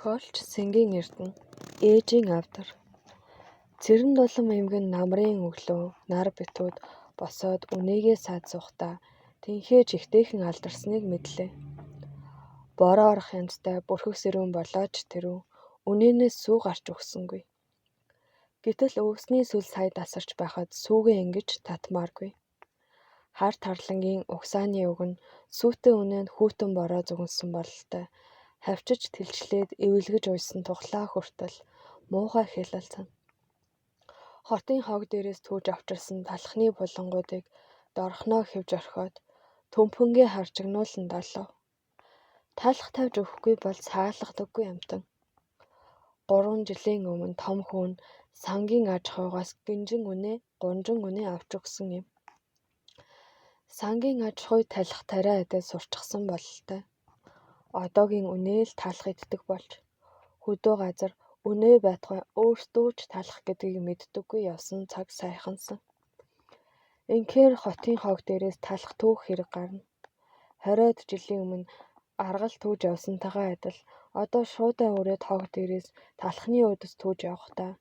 Зохиолч Сэнгийн Эрдэнэ ээжийн авдар. Цэрэн долон эмгэн намрын өглөө нар битүүд босоод үнээгээ саад суухдаа тэнхээ жигтэйхэн алдарсныг мэдлээ. Бороо орох янзтай бүрхэг сэрүүн болооч тэрүү үнээнээс сүү гарч өгсөнгүй. Гэтэл өвсний сүл сая тасарч байхад сүүгээ ингэж татмааргүй. Хар тарлангийн угсааны үг нь сүүтэй үнэнд хүүтэн бороо зүгэнсэн бололтой. Хавчиж тэлчлээд эвэлгэж уйсан тухлаа хүртэл муухай хэлэлцэн. Хотын хог дээрээс түүж авчирсан талхны булангуудыг дорхноо хэвж орхиод төмпөнгээ харжигнуулан долов. Талх тавьж өгөхгүй бол цаалхдаггүй амтан. 3 жилийн өмнө том хүүн сангийн аж ахуйгаас гинжин үнэ авч өгсөн юм. Сангийн аж ахуй талх тариа адил сурчсан бололтой. Одоогийн үнээ л талах иддэг болж хөдөө газар үнээ байтугай өөрсдөө ч талах гэдгийг мэддэггүй явсан цаг сайхансан. Инхээр хотын хог дээрээс талах түүх хэрэг гарна. 20-од жилийн өмнө аргал түүж явсантайгаа адил одоо шуудаа өрөөд хог дээрээс талхны өөдөс түүж явахдаа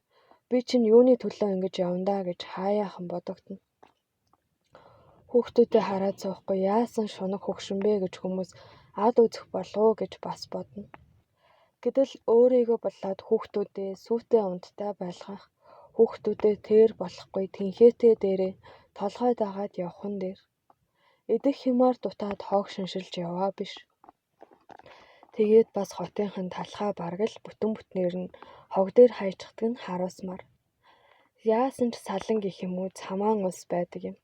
би чинь юуны төлөө ингэж явандаа гэж хаяахан бодогдно. Хүүхдүүдэд хараад суухгүй яасан шунаг хөгшин бэ гэж хүмүүс ад үзэх болов уу гэж бас бодно. Гэтэл өөрийгөө болоод хүүхдүүдээ сүүтэй унттай байлгах, хүүхдүүдээ тэр болохгүй тэнхээтэй дээрээ толгой дагаад явхан дээр идэх хямаар дутаад хог шиншилж яваа биш. Тэгээд бас хотынхан талхаа бараг л бүтэн бүтнээр нь хог дээр хайчдаг нь харуулсмаар. Яасан ч салан гэх юм уу цамаан улс байдаг юм.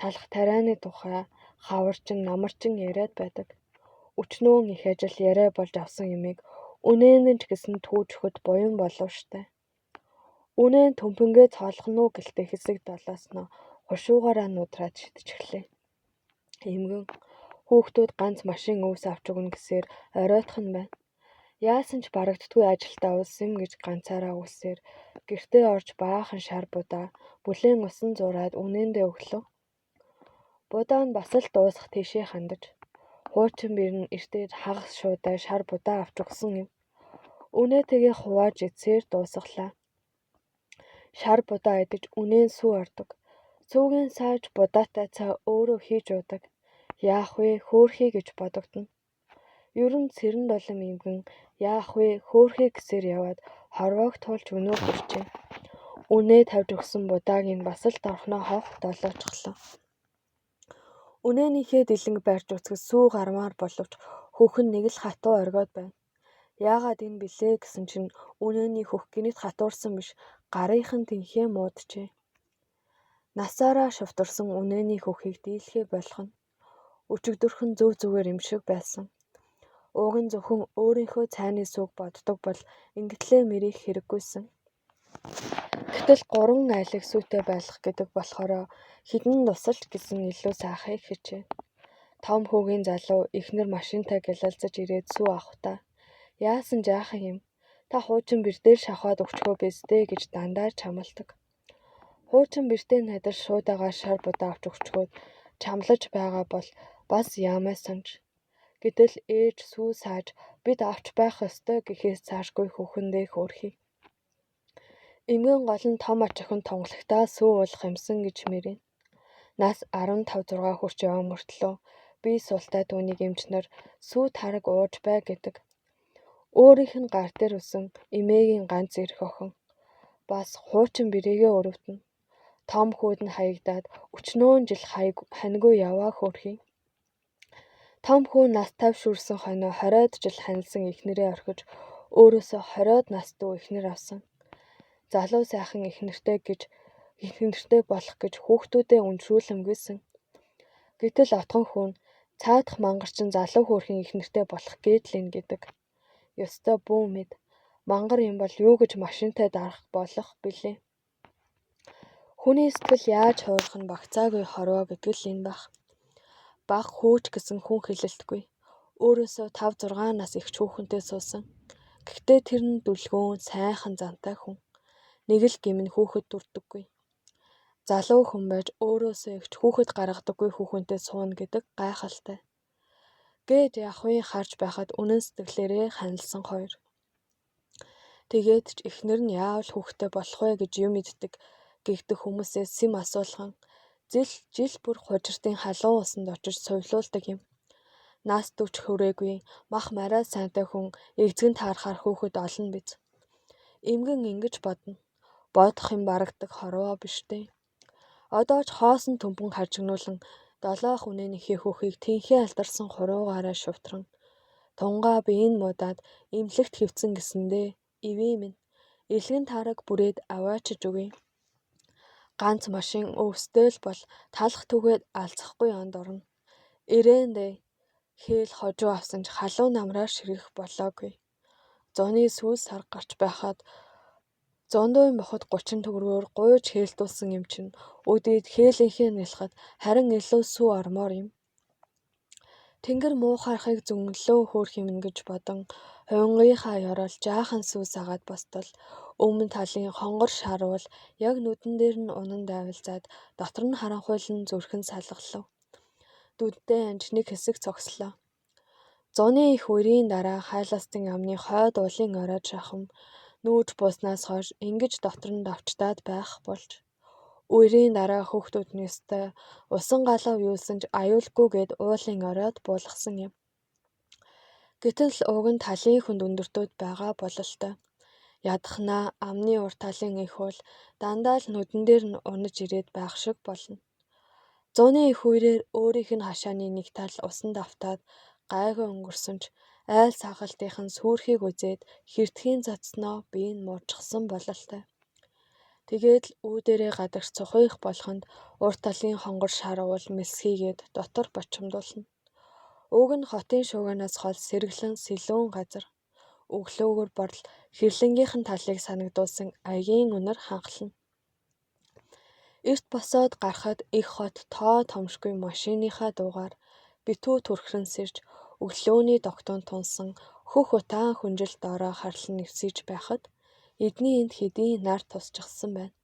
Талх тарианы тухай хаварчин намарчин яриад байдаг. Өчнөөн их ажил яриа болж авсан юмыг үнээн ч гэсэн түүж өгөхөд буян болов штэ. Үнээн төмпөнгээ цоолгоно уу гэлтэй хэсэг долоосноо хушуугаараа нудраад шидчихлээ. Эмгэн хүүхдүүд ганц машин өвс авч өгнө гэсээр оройтх нь байна. Яасан ч барагддгүй ажилдаа улс юм гэж ганцаараа үлсээр гэртээ орж баахан шар будаа бүлээн усан зураад үнээндээ өглөө. Будаа нь бас л дуусах тийшээ хандаж. Хуучин бэр нь эртээд хагас шуудаа шар будаа авч өгсөн юм. Үнээтэйгээ хувааж эцсээр дуусглаа. Шар будаа идэж үнээн сүү ордог. Сүүгийн сааж будаатай цаа өөрөө хийж уудаг. Яах вэ хөөхий гэж бодогдно. Ер нь цэрэн долом эмгэн яах вэ хөөхий гэсээр яваад хорвоог туулж өнөө хүрчээ. Үнээ тавьж өгсөн будааг нь бас л дорхноо ховх долоочглоо. Үнээнийхээ дэлэнг барьж үцгэд сүү гармаар боловч хүүхэн нэг л хатуу оргиод байна. Яагаад энэ билээ гэсэн чинь үнээний хөх гинэт хатуурсан биш гарынхан тэнхээ мууджээ. Насаараа шувтарсан үнээний хөхийг дийлхээ болох нь. Өчигдөрхөн зөв зүгээр юм шиг байсан. Уг нь зөвхөн өөрийнхөө цайны сүг боддог бол ингэтлээ мэрийх хэрэггүйсэн. Гэтэл 3 айлыг сүйтэй байлгах гэдэг болохоор хідэн тусалж гэсэн илүү сайхыг хичээ. Том хүүгийн залуу эхнэр машинтай гялалзаж ирээд сүү авахдаа яасан жаахан юм. Та хуучин бэр дээр шавхаад өгчхөө бэсдээ гэж дандаа чамалдаг. Хуучин бэртээ надад шуудаага шар будаа авч өгчхөөд чамлаж байгаа бол бас яамай санаж. Гэтэл ээж сүү сааж бид авч байх ёстой гэхээс цаашгүй хүүхэндээ хөөрхий. Эмгэн гол нь том очихын тунгалагтаа сүү уулах юмсан гэж мэрээ. Нас 15-6 хүрч яваа мөртлөө би суултаа түүнийг эмчнэр сүү тараг ууж бай гэдэг. Өөрийнх нь гар дээр үсэн эмээгийн ганц эрх охин. Бас хуучин бэрээгээ өрөвдөн. Том хүүд нь хаягдаад өчнөөн жил ханьгүй яваа хөөрхий. Том хүү нас тавьшүрсэн хойноо 20-од жил ханилсан эхнэрээ орхиж өөрөөсөө 20-од настуу эхнэр авсан. Залуу сайхан эхнэртэй болох гэж хүүхдүүдээ үншүүлэмгүйсэн. Гэтэл отгон хүн цаадах мангарчин залуу хөөрхийн эхнэртэй болох гээдлэн гэдэг. Ёстой бүү мэд. Мангар юм бол юу гэж машинтай дарах болох билээ. Хүний сэтгэл яаж хуурах нь багцаагүй хорвоо гэдэг л энэ байх. Баг хөөч гэсэн хүн хэлэлтгүй. Өөрөөсөө 5-6 нас их хүүхэнтэй суусан. Гэхдээ тэр нь дүлгөөн сайхан зантай хүн. Нэг л гимн хүүхэд дүрдэггүй. Залуу хүн байж өөрөөсөө ихч хүүхэд гаргадаггүй хүүхэнтэй сууна гэдэг гайхалтай. Гээд явахын харж байхад үнэн сэтгэлээрээ ханилсан хоёр. Тэгээд ч эхнэр нь яавал хүүхдтэй болох вэ гэж юм мэддэг гэгдэх хүмүүсээс сэм асуулган жил бүр хужиртын халуун усанд очиж сувлуулдаг юм. Нас төвч хүрээгүй мах мараа сайнтай хүн эгзгэн таарахаар хүүхэд олно биз. Эмгэн ингэж бодно. Бодох юм барагдаг хорвоо биш дээ. Одоо ч хоосон төмпөн хажигнуулан 7 хүнээнийхээ хүүхийг тэнхээ алдарсан хуруугаараа шувтран тунгаа биеийн муудаад имлэгт хөвцөн гэсэндээ ивээ минь элгэн таараг бүрээд аваачиж өгье. Ганц машин өвсдөл бол талах түгээд алцахгүй онд орно. Ирээндээ хээл хожуу авсан ч халуун намраар ширгэх болоогүй. Зуны сүүл сар гарч байхад 100 мохот 30 төгрөгөөр гуйж хээлдүүлсэн юм чинь өдийд хээлийнхээ нэлхад харин илүү сүү ормоор юм. Тэнгэр муухайхыг зүнглөө хөөх юм гэж бодон хувингийнхаа ёроол жаахан сүү сагаад бостол өмнө талын хонгор шарвал яг нүдэн дээр нь унан дайвалзаад дотор нь харанхуйлан зүрхэн салгалав. Дүдтэй анж нэг хэсэг цогслоо. Зуны их үерийн дараа хайластын амны хойд уулын оройд шахам нүүж бууснаас хойш ингэж дотор нь давчтаад байх болж. Үерийн дараа хүүхдүүд нь өстой усан галав юусан ч аюулгүйгээд уулын оройд буулгасан юм. Гэтэл уг нь талын хүнд өндөртүүд байгаа бололтой. Ядахнаа амны урт талын их уул дандаа л нүдэн дээр нь унаж ирээд байх шиг болно. Зуны их үерээр өөрийнх нь хашааны нэг тал усанд автаад гайгүй өнгөрсөн ч айл сахалтынхан сүрхийг үзээд хэртхийн цацсноо бие нь муучсан бололтой. Тэгээд л үүдэрээ гадагш цухих болохонд урт талын хонгор шарвал мэсхийгээд дотор бочимдуулна. Уг нь хотын шуугианаас хол сэргэлэн сэлүүн газар. Өглөөгөр борл хэрлэнгийнхэн талыг санагдуулсан аягийн үнэр ханхлана. Эрт босоод гарахад их хот тоо томшгүй машиныхаа дуугаар битүү түрхрэн сэрж өглөөний тогтоонд тунсан хөх утаан хүнжил доороо харлан нэвсэж байхад эдний энд хэдийн нар тусчихсан байна.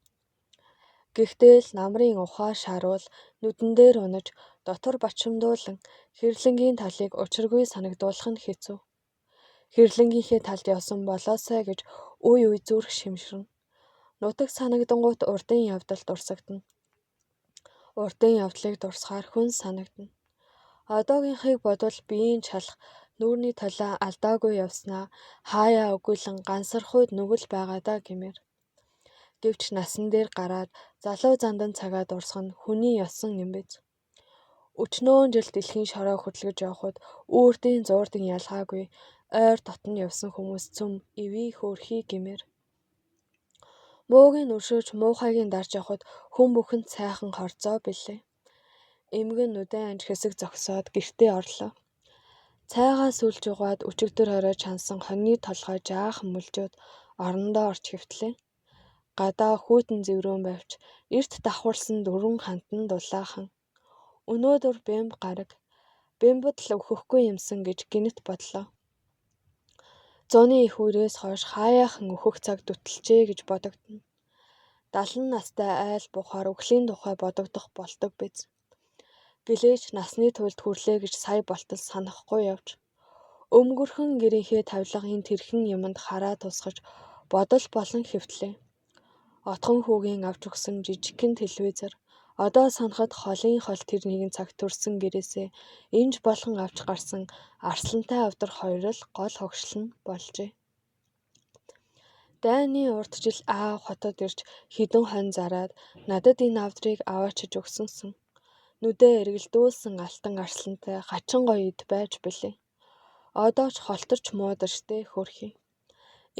Гэхдээ л намрын ухаа шарвал нүдэн дээр унаж дотор бочимдуулан хэрлэнгийн талыг учиргүй санагдуулах нь хэцүү. Хэрлэнгийнхээ талд явсан болоосай гэж үе зүрх шимширнэ. Нутаг санагдангуут урдын явдал дурсагдана. Урдын явдлыг дурсахаар хүн санагдана. Одоогийнхыг бодвол биеийн чалах нүүрний толио алдаагүй явснаа хаяа өгүүлэн гансархуйд нүгэл байгаадаа гэмээр. Гэвч насан дээр гараад залуу зандан цагаа дурсах нь хүний ёсон юм биз. Өчнөөн жил дэлхийн шороо хөдөлгөж явхад үүрдийн зуурдын ялгаагүй ойр дотн явсан хүмүүс цөм эвий хөөрхий гэмээр. Муугийн өршөөж муухайгийн дарж явхад хүн бүхэнд сайхан хорцоо билээ. Эмгэн нүдэн анж хэсэг зогсоод гэртээ орлоо. Цайгаа сүлж угаад өчигдөр орой чансан хоньны толгой жаахан мүлжөөд орондоо орч хэвтлээ. Гадаа хүйтэн зэврүүн байвч эрт давхарлсан дөрвөн хантан дулаахан. Өнөөдөр бэмб гараг. Бэмбэд л өөхөхгүй юмсан гэж гинэт бодлоо. Зуны их үерээс хойш хаяахан өөхөх цаг дүтэлжээ гэж бодогдно. 70 настай айл бухаар үхлийн тухай бодогдох болдог биз. Гэлээч насны туйлд хүрлээ гэж сая болтол санахгүй явж. Өмгөрхөн гэрийнхээ тавилга энэ тэрхэн юмд хараа тусгаж бодол болон хэвтлээ. Отхон хүүгийн авч өгсөн жижигхэн телевизэр одоо санахад холын хол тэр нэгэн цаг төрсөн гэрээсээ инж болгон авч гарсан арслантай авдар хоёр л гол хогшлон болжээ. Дайны урт жил аав хотод ирж хідэн хонь зараад надад энэ авдрыг аваачиж өгсөнсөн. Нүдээ эргэлдүүлсэн алтан арслантай хачин гоё эд байж билээ. Одоо ч холторч муудаштэй хөрхий.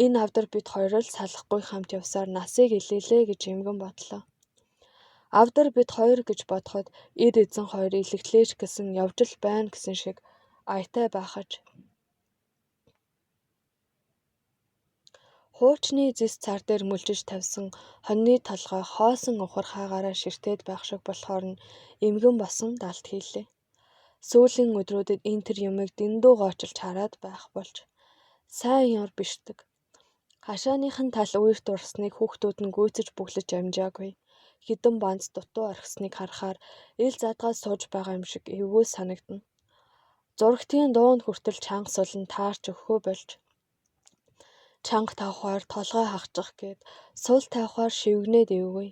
Энэ авдар бид хоёр л салахгүй хамт явсаар насыг илээлээ гэж эмгэн бодлоо. Авдар бид хоёр гэж бодоход эд эзэн хоёр илэгтлээч гэсэн явж л байна гэсэн шиг аятай байхаж. Хуучны зис цар дээр мүлжиж тавьсан хоньны толгой хоосон ухар хаагаараа ширтээд байх шиг болохоор нь эмгэн босон далд хийлээ. Сүүлийн өдрүүдэд энэ төр юмыг дэндүү гоочилж хараад байх болж. Сайн ёр бишдэг. Хашааныхан тал үерт урсныг хүүхдүүд нь гүйцэж бүглэж амжаагүй. Хідэн банц дутуу орхисныг харахаар ил задгаас сууж байгаа юм шиг эвгүй санагдана. Зурагтын дуунд хүртэл чанга сулан таарч өгөхөө болж. Чанга тавхаар толгой хахчих гээд сул тавхаар шивгнээд ивгүй.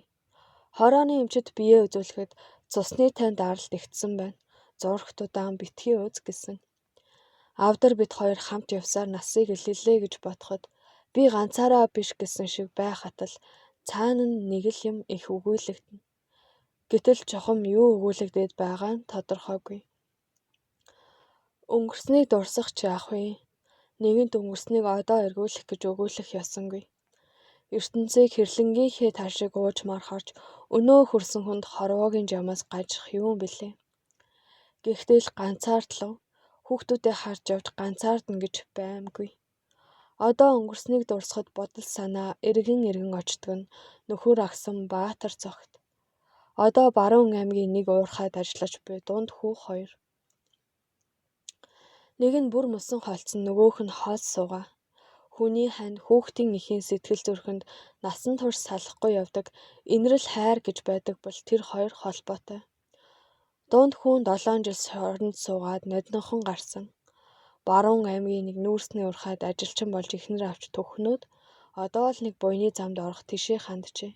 Хорооны эмчид биеэ үзүүлэхэд цусны танд аралд игдсэн байна. Зурхтудаан битгий үз гэсэн. Авдар бид хоёр хамт явсаар насыг илэлээ гэж бодоход би ганцаараа биш гэсэн шиг байхад л цаана нэг л юм их өгүүлэгдэнэ. Гэтэл чухам юу өгүүлэгдээд байгаа нь тодорхойгүй. Өнгөрснийг дурсах ч яах вэ? Нэгэнт өнгөрснийг одоо эргүүлэх гэж өгүүлэх ёсонгүй. ертөнцийг хэрлэнгийнхээ ташиг ууж мархарч өнөө хөрсөн хүнд хорвоогийн жамаас гажих юм бэлээ. Гэхдээ л ганцаардлав хүүхдүүдээ харж явж ганцаардна гэж баймгүй. Одоо өнгөрснийг дурсахад бодол санаа эргэн очдог нь нөхөр агсан Баатар цогт. Одоо Баруун аймгийн нэг уурхайд ажиллаж буй дунд хүү хоёр. Нэг нь бүр мөсөн холцсон, нөгөөх нь хоол суугаа. Хүний хань хүүхдийн эхийн сэтгэл зүрхэнд насан турш салахгүй явдаг инрэл хайр гэж байдаг бол тэр хоёр холбоотой. Дунд хүн 7 жил соронд суугаад ноднохон гарсан. Баруун аймгийн нэг нүүрсний урхайд ажилчин болж ихнэр авч төгхнөөд одоо л нэг буйны замд орох тишээ ханджээ.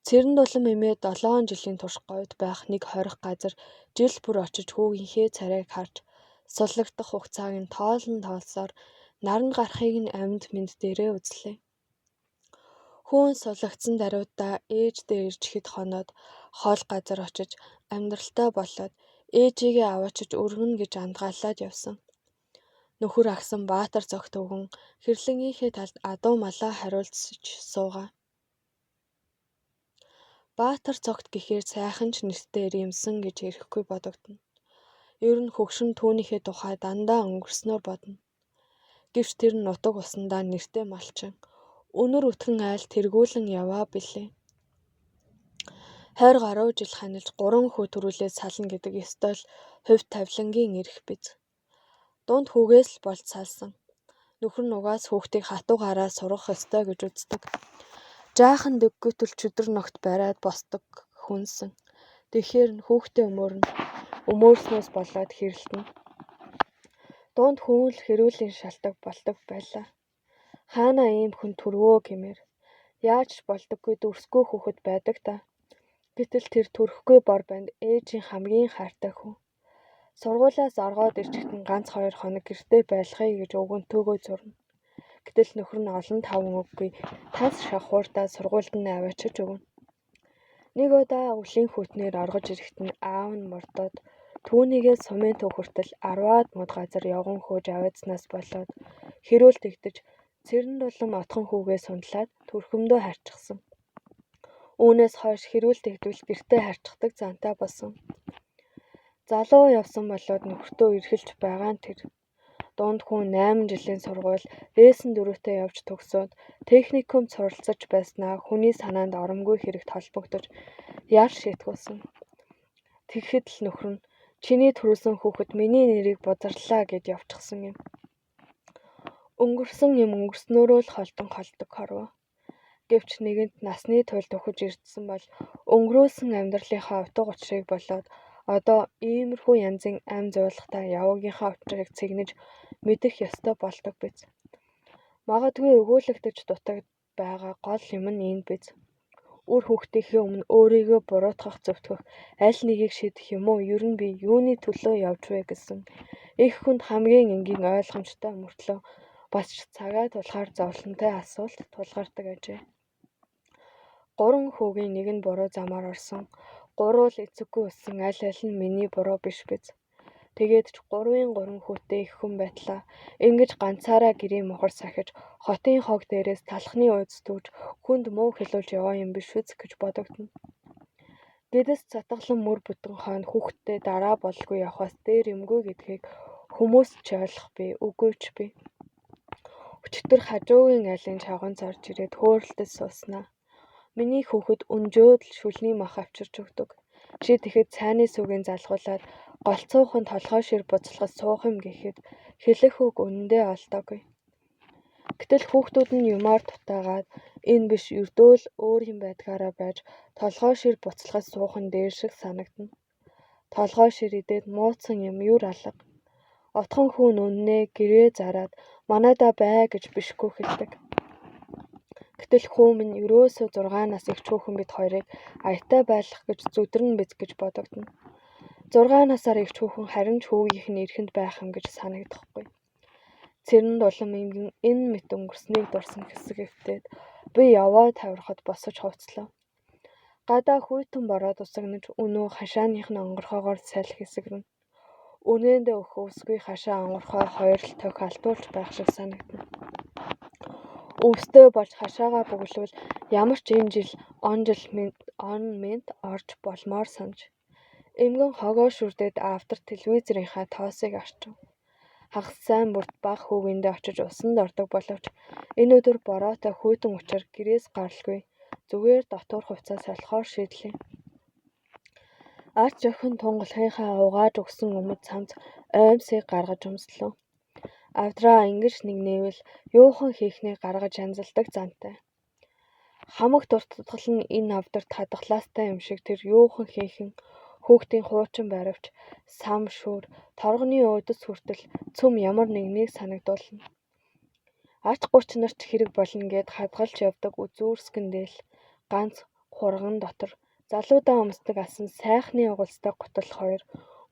Цэрэн дулам эмээ 7 жилийн турш говьд байх нэг хорих газар жил бүр очиж хүүгийнхээ царайг харж суллагдах хугацааг нь тоолсоор наранд гарахыг нь амьд мэд дээрээ үзлээ. Хүүн суллагдсан даруйдаа ээждээ иржихэд хоноод хоол газар очиж амьдралтай болоод ээжигээ аваачиж өргөнө гэж андгаалаад явсан. Нөхөр агсан Баатар цогт өвгөн хэрлэнгийнхээ талд адуу малаа хариулцж суугаа. Баатар цогт гэхээр сайхан ч нэртэй Римсэн гэж ирэхгүй бодогдно. Ер нь хөгшин түүнийхээ тухай дандаа өнгөрснөөр бодно. Гэвч тэр нь нутаг усандаа нэртэй малчин. Өнөр өтгөн айл тэргүүлэн яваа билээ. 20 гаруй жил ханилж 3 хүү төрүүлээд сална гэдэг ёстой л хувь тавилангийн эрх биз. Дунд хүүгээс л болж салсан. Нөхөр нь угаас хүүхдийг хатуугаараа сургах ёстой гэж үздэг. Жаахан дэггүйтэл чөдөр ногт бариад босдог хүнсэн. Тэгэхээр нь хүүхдээ өмөөрснөөс болоод хэрэлтэн. Дунд хүн л хэрүүлийн шалтак болдог байлаа. Хаана ийм хүн төрвөө гэмээр. Яаж ч болдоггүй дүрсгүй хүүхэд байдаг та. Гэтэл тэр төрөхгүй бор банд ээжийн хамгийн хайртай хүн. Сургуулиас оргоод ирчихэд нь ганц 2 хоног гэртээ байлгая гэж өвгөнтөөгөө зурна. Гэтэл нөхөр нь олон таван үггүй тас шавхуурдаа сургуульд нь аваачиж өгнө. Нэг удаа өвлийн хүүтнээр оргож ирэхэд нь аав нь мордоод түүнийгээ сумын төв хүртэл 10-аад мод газар явган хөөж аваадснаас болоод хэрүүл тэгдэж цэрэн дулам отхон хүүгээ сундлаад төрхөмдөө харчихсан. Үүнээс хойш хэрүүл тэгдвэл гэртээ харчихдаг зантай болсон. Залуу явсан болоод нөхөртөө эргэлж байгаа нь тэр. Дунд хүн 8 жилийн сургууль дээсэн дөрөвтэй явж төгсөөд техникумд суралцаж байснаа хүний санаанд оромгүй хэрэгт холбогдож яар шийтгүүлсэн. Тэгэхэд л нөхөр нь чиний төрүүлсэн хүүхэд миний нэрийг бузарлаа гэд явчихсан юм. Өнгөрсөн юм өнгөрснөөрөө л холддог хорвоо. Гэвч нэгэнт насны туйлд ухаж ирдсэн бол өнгөрөөсөн амьдралынхаа утга учирыг болоод одоо иймэрхүү янзын ам зуулгатай яваагийнхаа учрыг цэгнэж мэдэх ёстой болдог биз. Магадгүй өгүүлэгдэж дутагд байгаа гол юм нь энэ биз. Үр хүүхдийнхээ өмнө өөрийгөө буруутгах зөвтгөх аль нэгийг шийдэх юм уу? Ер нь би юуны төлөө явж вэ гэсэн их хүнд хамгийн энгийн ойлгомжтой мөртлөө бас ч цагаа тулахаар зовлонтой асуулт тулгардаг ажээ. 3 хүүгийн нэг нь буруу замаар орсон. 3 л эцэггүй өссөн аль нь миний буруу биш биз. Тэгээд ч 3-3 хүүтэй их хүн байтлаа. Ингэж ганцаараа гэрийн мохор сахиж хотын хог дээрээс талхны ууз түүж хүнд муу хэлүүлж яваа юм биш үз гэж бодогдно. Гэдэс цатгалан мөр бүтэн хойно хүүхдтэй дараа болгүй явахаас дээр юмгүй гэдгийг хүмүүс ч ойлгох би, үгүй ч би. Өчтөр хажуугийн айлын чавганц орж ирээд хөөрөлдөж сууснаа. Миний хүүхэд өнжөөд л шүлний мах авчирч өгдөг. Чи тэгэхэд цайны сүгийн залгуулад голцоохон толгой шир буцалгаж суух юм гэхэд хэлэх үг үнэндээ олдоогүй. Гэтэл хүүхдүүд нь юмар дутаагаад энэ биш ердөө л өөр юм байдгаараа байж толгой шир буцалгаж суух нь дээр шиг санагдана. Толгой шир идээд мууцсан юм юр алга. Отхон хүүн үннээ гэрээ зараад Манайдаа бай гэж бишгүй хэлдэг. Гэтэл хүү минь ерөөсөө 6 нас их хүүхэн бид хоёрыг аятай байлгах гэж зүдэрнэ биз гэж бодогдно. 6 насаар их хүүхэн харин ч хүүгийнх нь эрхэнд байх юм гэж санагдахгүй. Цэрэнд улам энэ мэт өнгөрснийг дурсан хэсэг эвтээд би яваа тавирахад босож хувцлаа. Гадаа хүйтэн бороод усагнаж өнөө хашааных нь онгорхоогоор салхи хэсэгрэн. Үнээндээ өхөвсгүй хашаа онгорхоо хоёр л тохи алтуулж байх шиг санагдана. Өвстэй болж хашаагаа бүглвэл ямар ч энэ жил он минт орж болмоор санаж. Эмгэн хогоо шүрдээд автар телевизрийнхаа тоосыг арчив. Хагас сайн бүрт баг хүүгэндээ очиж усанд ордог боловч энэ өдөр бороотой хүйтэн учир гэрээс гаралгүй. Зүгээр дотор хувцас солихоор шийдлээ. Арч охин тунгалахынхаа угааж өгсөн өмд цамц оймсыг гаргаж өмслөө. Авдраа ингэж нэг нээвэл юухан хийхнийг гаргаж янзалдаг зантай. Хамаг дуртгал нь энэ авдарт хадгалаастай юм шиг тэр юухан хийхэн хүүхдийн хуучин баривч сам шүүр торгоны өөдөс хүртэл цөм ямар нэгнийг санагдуулна. Ач гурч нарт хэрэг болно гэд хадгалж явдаг үзүүрсгэндэл ганц хурган дотор залуудаа өмсдөг асан сайхны угалцтай гутал хоёр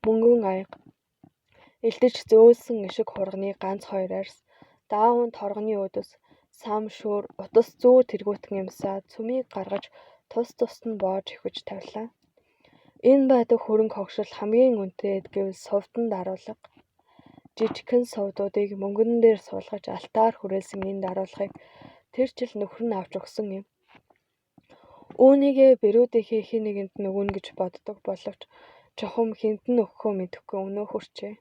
мөнгөн аяга элдэж зөөлсөн ишиг хурганы ганц хоёр арьс даавн торгоны өөдөс сам шүүр утас зүү тэргүүтэн юмсаа цүмийг гаргаж тус нь боож ихвэж тавилаа. Энэ байдаг хөрөнгө хогшил хамгийн үнэтэй гэвэл сувдан даруулга. Жижигхэн сувдуудыг мөнгөн дээр суулгаж алтаар хүрээсэн энэ даруулгыг тэр жил нөхөр нь авч өгсөн юм. Үүнийгээ бэрүүдийнхээ хин нэгэнд нь өгнө гэж боддог боловч чухам хинт нь өгөхөө мэдэхгүй өнөө хүрчээ.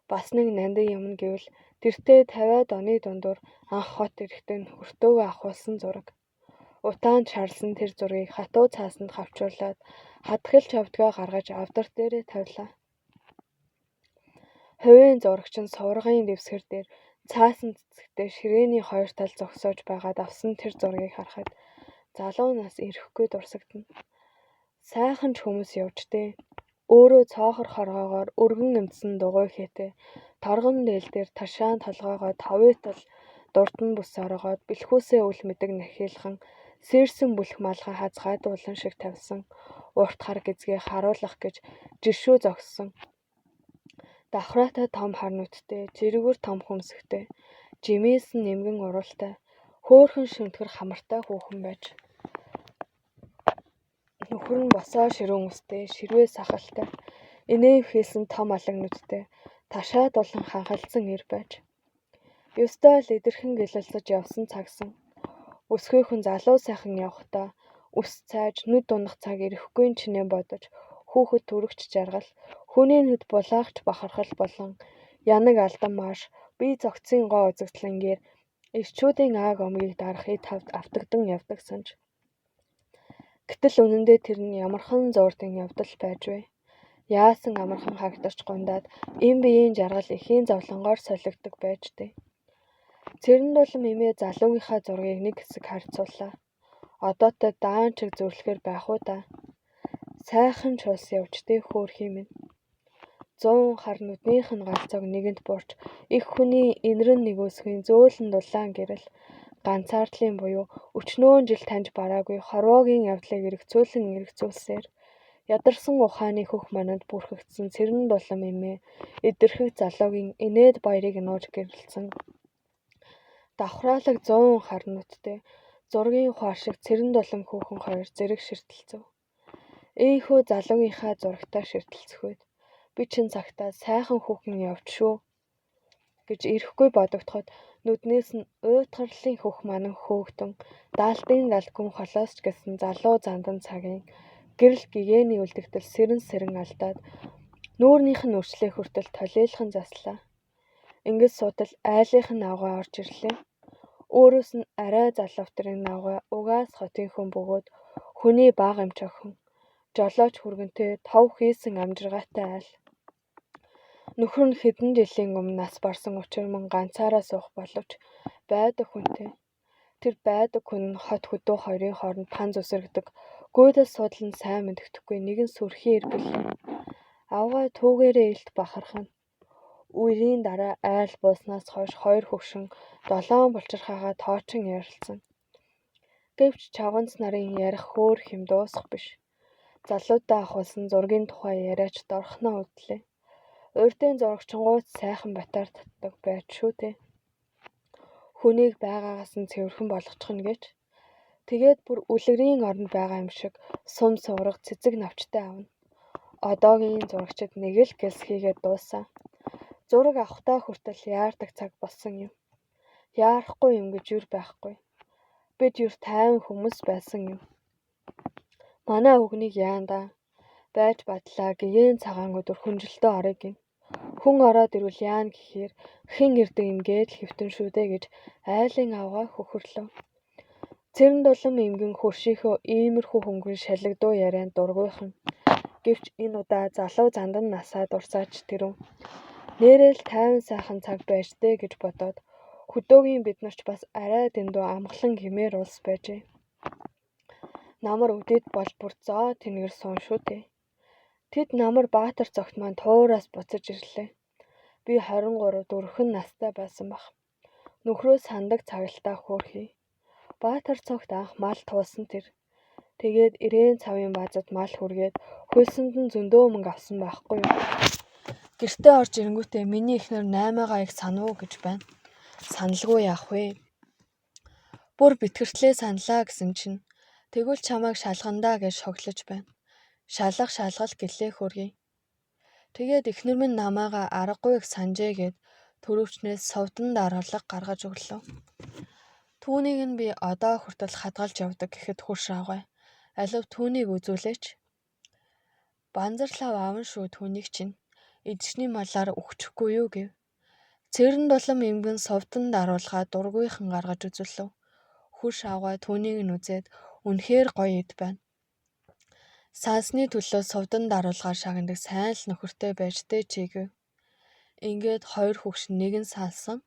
Бас нэг нандин юм гэвэл тэртээ 50-аад оны дундуур анх хот ирэхдээ нөхөртөөгөө ахуулсан зураг. Утаанд шаарлсан тэр зургийг хатуу цаасанд хавчуулаад хадгалж авдгаа гаргаж авдар дээрээ тавилаа. Хувийн зурагч нь суврагын дэвсгэр дээр цаасан цэцэгтэй ширээний хоёр тал зогсоож байгаад авсан тэр зургийг харахад залуу нас ирэхгүй дурсагдана. Сайхан ч хүмүүс явжтэй. Өөрөө цоохор хоргоогоор өргөн эмдсэн дугуй хэтэ торгон дээл дээр ташаан толгоогоо тавитал дурдан бүс орогоод бэлхүүсээ үл мэдэг нахийлхан сэрсэн бүлх малгай хазгаадуулан шиг тавьсан урт хар гизгээ харуулах гэж жишүү зогссон. Давхраатай том хар нүдтэй, зэрэгүр том хөмсгтэй, жимээсэн нэмгэн уралтай, хөөхөн шимтгэр хамартай хүүхэн байж. Нөхөр нь босоо ширүүн үстэй, ширвээ сахалтай, инээв хийсэн том алаг нүдтэй, ташаа дулан ханхалдсан ир байж. Ёстой л эдэрхэн гэлэлцэж явсан цагсан. Өсгүйхэн залуу сайхан явхдаа үс цайж нүд унах цаг ирэхгүй чинээ бодож хүүхэд төрөгч жаргал хүний нүд булаагч бахархал болон янаг алдан мааш бие зогцын гоо үзэгдлэнгээр ирчүүдийн ааг омгийг дарах эд автагдан явдаг санаж. Гэтэл үнэндээ тэр нь ямархан зуурдын явдал байж вэ? Яасан амархан хагтарч гундаад эм биеийн жаргал эхийн зовлонгоор солигддог байж дээ. Цэрэнд улам эмээ залуугийнхаа зургийг нэг хэсэг харьцууллаа. Одоотой даан чиг зүрлэхээр байх уу да. Сайхан ч ус явжтэй хөөрхий минь. 100 хар нүднийх нь галзууг нэгэнд буурч их хүний инрэн нэгөөсгийн зөөлөн дулаан гэрэл ганцаардлын буюу өчнөөн жил таньж бараагүй хорвоогийн явдлыг эргцүүлсээр ядарсан ухааны хөх манад бүрхэгдсэн цэрэнд улам эмээ эдэрхэг залуугийн инээд баярыг нууж гэрэлсэн. Давхраалаг 100 хар нүдтэй зургийн ухаар шиг цэрэнд улам хүүхэн хоёр зэрэг ширтэлцэв. Ийхүү залуугийнхаа зурагтаа ширтэлцэхүйд би чин цагтаа сайхан хүүхэн явж шүү гэж ирэхгүй бодогдоход нүднээс нь уйтгарлын хөх манан хөөгдөн даалтын галгүн холоос ч гэсэн залуу зандан цагийн гэрэл гэгээний үлдэгдэл сэрэн алдаад нүүрнийх нь үрчлээ хүртэл толийлхан заслаа. Ингээд суудал айлынх нь авгаа орж ирлээ. Өөрөөс нь арай залуувтрын авгаа угаас хотын хүн бөгөөд хүний баг эмч охин жолооч хүргэнтэй тов хийсэн амжиргаатай айл. Нөхөр нь хэдэн жилийн өмнө нас барсан учир мөн ганцаараа суух боловч байдаг хүнтэй. Тэр байдаг хүн нь хот хөдөө хоёрын хооронд панз үсэргдэг. Гүйдэл суудлан сайн мэддэхгүй нэгэн сүрхий ир билээ. Авгаа түүгээрээ илт бахархана. Үерийн дараа айл бууснаас хойш хоёр хөгшин 7 булчирхаагаа тоочин ярилцсан. Гэвч чавганц нарын ярих хөөр хэм дуусах биш. Залуудаа ахуулсан зургийн тухай яриач дорхноо үдлээ. Урьдын зурагчингууд сайхан батаар татдаг байд шүү дээ. Хүнийг байгаагаас нь цэвэрхэн болгочих нь гэж. Тэгээд бүр үлгэрийн оронд байгаа юм шиг сум сувраг цэцэг навчтай авна. Одоогийн зурагчид нэг л гэлс хийгээд дууссан. Зураг авахтаа хүртэл яардаг цаг болсон юм. Яарахгүй юм гэж юр байхгүй. Бид юр тайван хүмүүс байсан юм. Манай хүүхнийг яанда байж бадлаа гэгээн цагаан өдөр хүнжилтөө орё гин. Хүн ороод ирвэл яана гэхээр хэн ирдэг юм гээд л хэвтэн шүү дээ гэж айлын авгаа хөхөрлөө. Цэрэн дулам эмгэн хөршийнхөө иймэрхүү хөнгөн шалгадуу ярианд дургүйхан. Гэвч энэ удаа залуу зандан насаа дурсаач тэрв. Нээрэл тайван сайхан цаг байж дээ гэж бодоод хөдөөгийн бид нарч бас арай дэндүү амгалан хэмээр улс байжээ. Намар үдэд бол бүр зоо тэнгэр суун шүү дээ. Тэд намар Баатар цогт маань туураас буцаж ирлээ. Би 23 дөрвөн настай байсан бах. Нөхрөө сандаг цагалтаа хөөрхий. Баатар цогт анх мал туусан тэр. Тэгээд ирээн цавын базад мал хүргээд хөлсөнд нь зөндөө мөнгө авсан байхгүй юу. Гэртээ орж ирэнгүүтээ миний эхнэр 8-аагаа их санав гэж байна. Саналгүй яах вэ? Бүр битгэртлээ саналаа гэсэн чинь тэгвэл чамайг шалгандаа гэж шоглож байна. Шалгал гэлээ хөргий. Тэгээд эхнэр минь намайгаа аргагүй их санжээгээд төрөвчнээс совдон дараалга гаргаж өглөө. Түүнийг нь би одоо хүртэл хадгалж явдаг гэхэд хурш авгай. Алив түүнийг үзүүлээч. Банзарлав аавн шүү түүнийг чинь. Эдшний малаар өгчихгүй юу гэв. Цэрэн дулам эмгэн совдон даруулгаа дургүйхан гаргаж үзүүлв. Хурш авгай түүнийг нь үзээд үнэхээр гоё эд байна. Сансны төлөө совдон даруулгаар шагнадаг сайн л нөхөртэй байж дээ чи гэв. Ингээд хоёр хөгшин нэг нь салсан,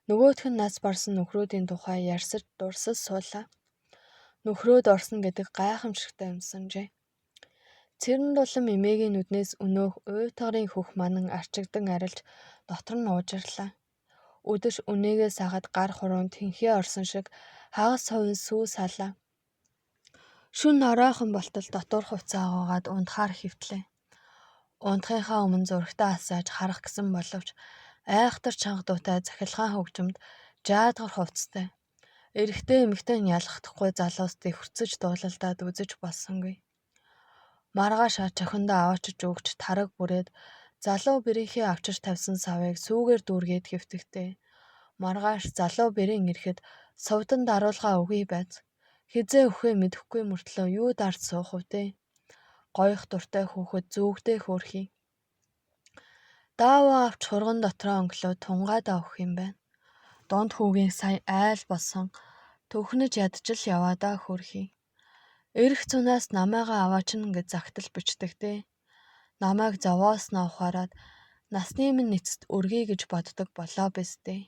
нөгөөх нь нас барсан нөхрүүдийн тухай ярьсаж дурсаж суулаа. Нөхрөөд орсон гэдэг гайхамшигтай юмсанжээ. Цэрэн дулам эмээгийн нүднээс өнөөх уйтгарын хөх манан арчигдан арилж дотор нь уужирлаа. Өдөш үнээгээ сахад гар хуруунд тэнхээ орсон шиг хагас совын сүү салаа. Шүн оройхон болтол дотор хувцас агаагаад унтахаар хэвтлээ. Унтахынхаа өмнө зурагтаа асааж харах гэсэн боловч айхтар чанга дуутай захилгаан хөгжимд жаадгар хувцастай. Эрэгтэй эмэгтэй нь ялгахдаггүй залуус дэвхэрцэж дуулалдаад үзэж болсонгүй. Маргааш чохиндоо аваачиж өгч тараг бүрээд залуу бэрийнхээ авчир тавьсан савыг сүүгээр дүүргээд хэвтэгтэй. Маргааш залуу бэрийн ирэхэд совдон даруулгаа өгье байц. Хизээ өхөө мэдэхгүй мөртлөө юу дарж суух вэ? Гоёх дуртай хүүхэд зүүгдээ хөөрхий. Дааваа авч хурган дотроо өнгөлөө тунгаадаа өгөх юм байна. Дунд хүүгийн сая айл болсон төвхнөж ядчил яваадаа хөөрхий. Эрэх цунаас намайгаа аваачна гэж загтал бичдэгтэй. Намайг зовоосноо ухаарад насны минь эцэст өргөе гэж боддог болоо биз дээ.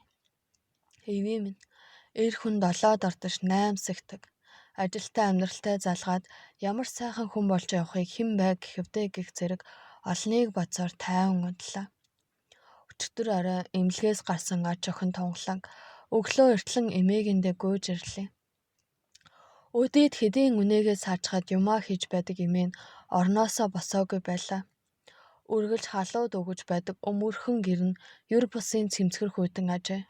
Эвээ минь эр хүн 7 дортож 8 сэгдэг. Ажилтай амьдралтай залгаад ямар сайхан хүн болж явахыг хэн бай гэхэвдээ гэх зэрэг олныг бодсоор тайван унтлаа. Өчтөр орой эмнэлгээс гарсан аж охин тунгалаг өглөө эртлэн эмээгэндээ гүйж ирлээ. Өдийд хэдийн үнээгээ саажгаад юмаа хийж байдаг эмээ нь орноосоо босоогүй байлаа. Үргэлж халууд өгөж байдаг өмөрхөн гэр нь юр бусын цэмцгэр хүйтэн ажээ.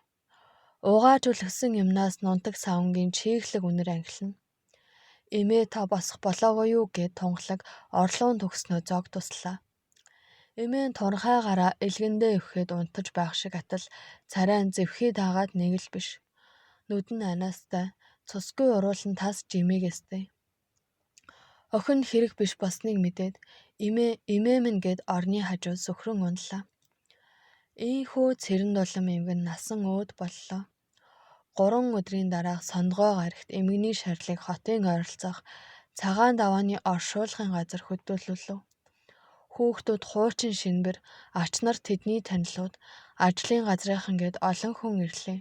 Угааж үлгсэн юмнаас нунтаг савнгийн чийглэг үнэр ангилна. Эмээ та босох болоогүй юу гэд тунгалаг орлуун төгснөө зог туслаа. Эмээ нь турхайгаараа элгэндээ өвхэд унтаж байх шиг атал царайн зэвхий даагаад нэг л биш. Нүд нь анаастай, цусгүй уруулан тас жимээгээстэй. Охин хэрэг биш болсныг мэдээд эмээ минь гэд орны хажуу сөхрөн унлаа. Ийхүү цэрэн дулам эмгэн насан өөд боллоо. 3 өдрийн дараах сонгоо гарагт эмгэний шарлыг хотын ойролцоох цагаан давааны оршуулгын газар хөдөлгөлөв. Хүүхдүүд хуучин шинбэр, ач нар тэдний танилуд, ажлын газрынхан гээд олон хүн ирлээ.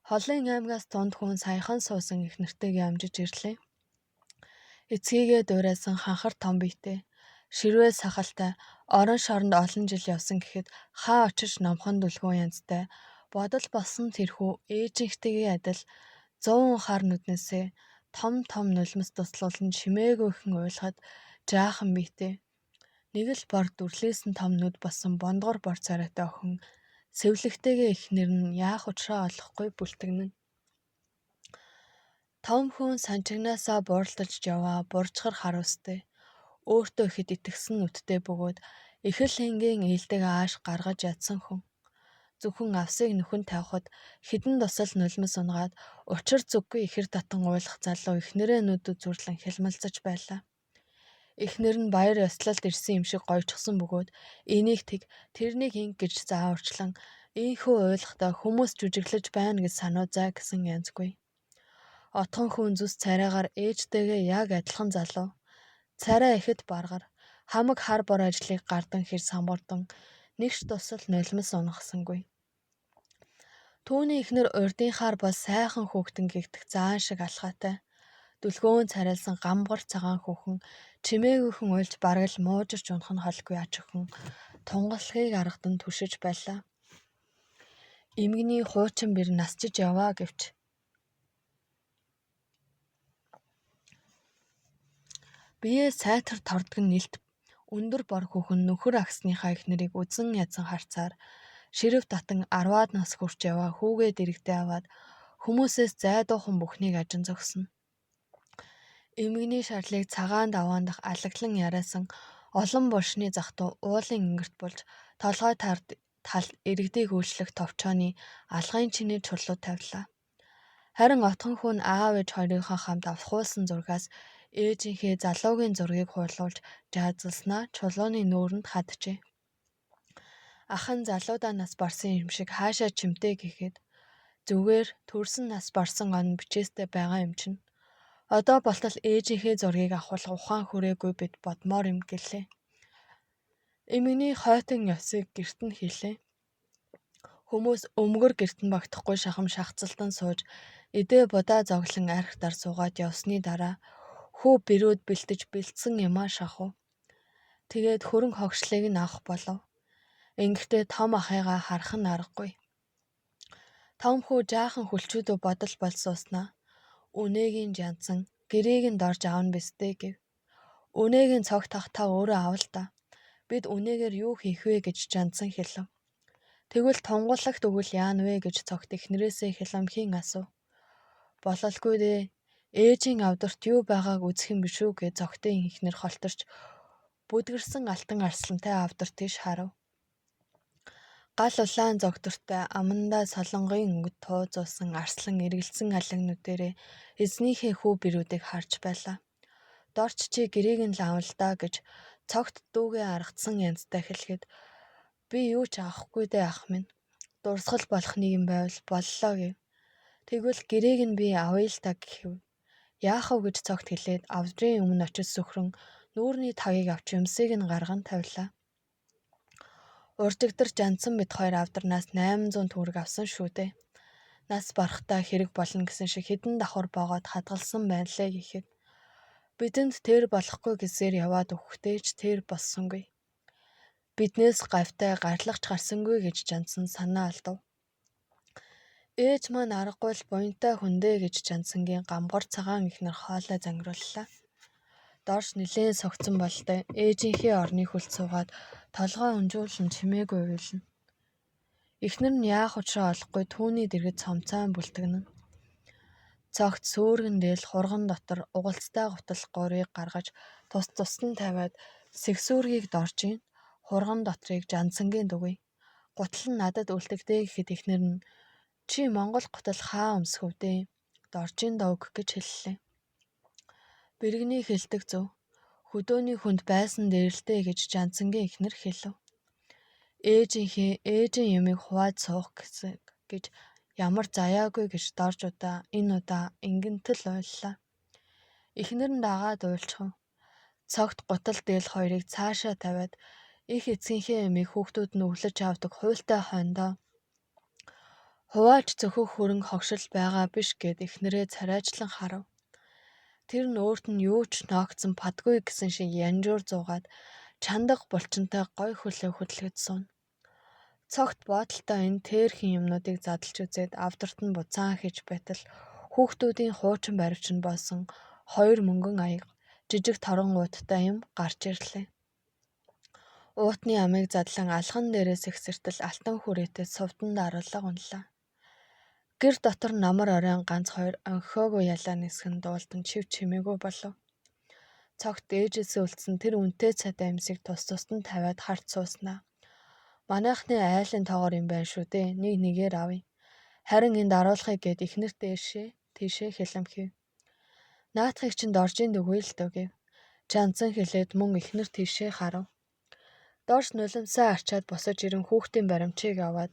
Холын аймгаас дунд хүн саяхан суусан их нартыг ямжиж ирлээ. Эцгийгээ дуурайсан ханхар том биетэй, Ширвээ сахалтай, орон шоронд олон жил явсан гэхэд хаа очиж номхон дүлгөө янзтай бодол болсон тэрхүү ээжинхтэйгээ адил 100 хар нүднээсээ том том нулимс туслуулан чимээгүйхэн уйлахад жаахан бийтэй. Нэг л бор дүрлээсэн том нүд болсон бондгор бор царайтай охин сэвлэгтэйгээ эхнэр нь яах учраа олохгүй бүлтгэнэн. Том хүн санчигнаасаа бууралтаж яваа буржхар хар устэй. Өөртөө ихэд итгэсэн нүдтэй бөгөөд их л энгийн ээлдэг ааш гаргаж ядсан хүн. Зөвхөн авсыг нөхөн тавихад хідэн тусал нулимс унгаад учир зүггүй ихэр татан уйлах залуу эхнэрээ нүд үзүүрлэн хялмалцаж байлаа. Эхнэр нь баяр ёслолд ирсэн юм шиг гойчсон бөгөөд энийг тэг тэрнийг инг гэж зааварчлан ийхүү уйлахтаа хүмүүс жүжиглэж байна гэж сануузай гэсэн янзгүй. Отхон хүн зүс царайгаар ээжтэйгээ яг адилхан залуу. Царай ихэд баргар хамаг хар бор ажлыг гардан хэр самбардан нэгш тусал нулимс унахсангүй. Түүний эхнэр урдынхаар бол сайхан хүүхдэн гэгдэх заан шиг алхаатай. Дүлгөөн царайлсан гамбар цагаан хүүхэн чимээгүйхэн уйлж бараг л муужирч унах нь холгүй ач өхөн тунгалахыг аргадан түшиж байлаа. Эмгний хуучин бэр насчиж яваа гэвч бие сайтар тордог нэлт өндөр бор хүүхэн нөхөр агсныхаа эхнэрийг үзэн язан харцаар ширв татан 10-аад нас хүрч яваа хүүгээ дэрэгдээ аваад хүмүүсээс зайдуухан бүхнийг ажин зогсно. Эмгний шарлыг цагаан даваан дах алаглан яриасан олон булшны захтуу уулын ингэрт болж толгой талд иргэдийг үйлчлэх товчооны алгын чиний чулуу тавилаа. Харин отхон хүн аав ээж хоёрынхоо хамт авахуулсан зургаас ээжийнхээ залуугийн зургийг хуулуулж жаазалснаа чулууны нүүрэнд хаджээ. Ахын залуудаа нас барсан юм шиг хаашаа чимтэй гэхэд зүгээр төрсөн нас барсан он бичээстэй байгаа юм чинь. Одоо болтол ээжийнхээ зургийг авахулах ухаан хүрээгүй бид бодмоор юм гэлээ. Эмгний хойтон ёсыг гэрт нь хийлээ. Хүмүүс өмгөр гэрт нь багтахгүй шахам шахацалтан сууж эдээ будаа зоглон архитаар суугаад явсны дараа хүү бэрүүд бэлтэж бэлдсэн юмаа шахав. Тэгээд хөрөн хогшлыг нь авах болов. Ингэхдээ том ахыгаа харах нь аргагүй. Том хүү жаахан хүлчүүдөө бодол болсууснаа. Үнэгийн жанцсан гэрээг нь дорж аавна бэстэй гэв. Үнэгийн цогт тахтаа өөрөө авал та. Бид үнэгээр юу хийх вэ гэж жанцсан хэлв. Тэгвэл тунгууллагт өгвөл яана вэ гэж цогт эхнэрээсээ хяламхийн асуув. Бололгүй дээ. Ээжийн авдарт юу байгааг үзэх юм биш үү гэж цогтын эхнэр холтөрч бүдгэрсэн алтан арслантай авдарт тийш харав. Гал улаан зогдортой амандаа солонгын өнгөд туузуусан арслан эргэлзсэн алигнүүдээрээ эзнийхээ хүү бэрүүдийг харж байлаа. Дорч чи гэрээг нь л авалдаа гэж цогт дүүгээ аргацсан янзтай хэлэхэд би юу ч авахгүй дээ ах минь. Дурсгал болох нэг юм байвал боллоо гэв. Тэгвэл гэрээг нь би авъя л та гэв. Яах вэ гэж цогт хэлээд авдрын өмнө очиж сөхрөн нүүрний тагийг авч юмсыг нь гарган тавилаа. Уржигдэр жанцсан бид хоёр авдарнаас 800 төгрөг авсан шүү дээ. Нас барахтаа хэрэг болно гэсэн шиг хэдэн давхар боогоод хадгалсан байнлээ гэхэд бидэнд тэр болохгүй гэсээр яваад өгөхдөө ч тэр болсонгүй. Биднээс гавьтай гарлагч гарсангүй гэж жанцсан санаа алдав. Ээж маань аргагүй л буянтай хүндээ гэж жанцангийн гамгар цагаан ихнэр хоолой зангирууллаа. Дорж нилээн согцсон болтой ээжийнхээ орны хүлд суугаад толгой унжуулан чимээгүй уйлна. Эхнэр нь яах учраа олохгүй түүний дэргэд цомцаан бүлтгэнэ. Цогт сүүргэн дээл хурган дотор угалцтай гутал гурыг гаргаж тус нь тавиад сэгсүүргийг дорж ийн хурган дотрыг жанцангийн дүгэй. Гутал нь надад үлдэгдээ гэхэд эхнэр нь чи Монгол гутал хаа өмсөв дээ? Доржин дог гэж хэллээ. Бэргэний хэлдэг зөв. Хөдөөний хүнд байсан дээрэлтэй гэж жанцангийн эхнэр хэлв. Ээжийн юмыг хувааж суух гэж ямар заяагүй гэж дорж энэ удаа ингэнтэл уйллаа. Эхнэр нь дагаад уйлчихв. Цогт гутал дээл хоёрыг цаашаа тавиад их эцгийнхээ ямыг хүүхдүүд нь өглөж авдаг хуйлтай хойндоо хувааж зөхөх хөрөнгө хогшил байгаа биш гэд эхнэрээ царайчлан харав. Тэр нь өөрт нь юу ч ноогдсон падгүй гэсэн шиг янжуур зуугаад чандаг булчинтай гой хөлөө хөдлөхөд сууна. Цогт бодолтой энэ тээрхэн юмнуудыг задлж үзээд авдарт нь буцаан хийж байтал хүүхдүүдийн хуучин баривчин болсон 2 мөнгөн аяга жижиг торонгуудтай юм гарч ирлээ. Уутны амийг задлан алхан дээрээс ихсэртэл алтан хүрээтэй сувдан даруулга унлаа. Гэр дотор намар оройн ганц 2 онхиогоо ялаа нисгэн дуулдан чив чимээгүй болов. Цогт ээжээсээ үлдсэн тэр үнэтэй цайтай амьсыг тус тусад нь тавиад харц сууснаа. Манайхны айлын тоогоор юм байна шүү дээ. Нэг нэгээр авъя. Харин энэ даруулахыг гээд ихнэр тийшээ хэлэмхив. Наадахыг чинь доржийн дөгөө л дөө гэв. Жанцан хэлээд мөн ихнэр тийшээ харав. Дорж нулимсаа арчаад босож ирэн хүүхдийн баримчийг аваад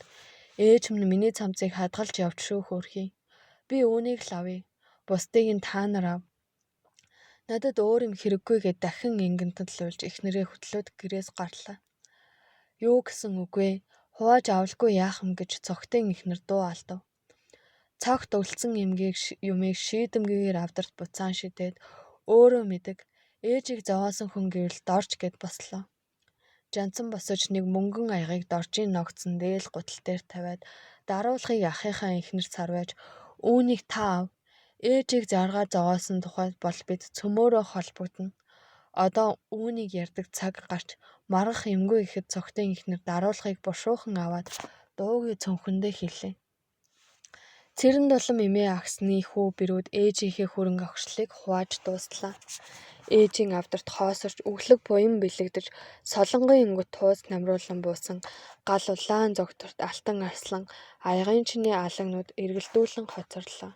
ээж минь миний цамцыг хадгалж явж шүү хөөрхий. Би үүнийг л авъя. Бусдыг нь та нар ав. Надад өөр юм хэрэггүй гэд дахин ингэнтэн луулж ихнэрээ хөтлөөд гэрээс гарлаа. Юу гэсэн үгүй. Хувааж авалгүй яах юм гэж цогтын ихнэр дуу алдав. Цогт өлдсөн юмыг шийдэмгээр авдарт буцаан шидээд өөрөө мэдэг ээжийг зовоосон хүн гэвэл дорж гэд бослоо. Жанцан босож нэг мөнгөн аягыг доржийн ногцсон дээл гутал дээр тавиад даруулахыг ахыхаа ихнэр сарвайж үүнийг та ав. Ээжийг заргаа зовоосон тухайд бол бид цөмөөрөө холбогдно. Одоо үүнийг ярддаг цаг гарч маргах юмгүй ихэд цогтын ихнэр даруулахыг бушуухан аваад дуугүй цүнхэндээ хэлээ. Цэрэн дулам эмээ агсны хүү бэрүүд ээжийнхээ хөрөнгө огшлыг хувааж дуустлаа. Ээжийн авдарт хоосорч өглөг буян бэлэгдэж солонгын ингут тууз намруулан буусан гал улаан зогторт алтан арслан аягын чиний алагнууд эргэлдүүлэн хоцорлоо.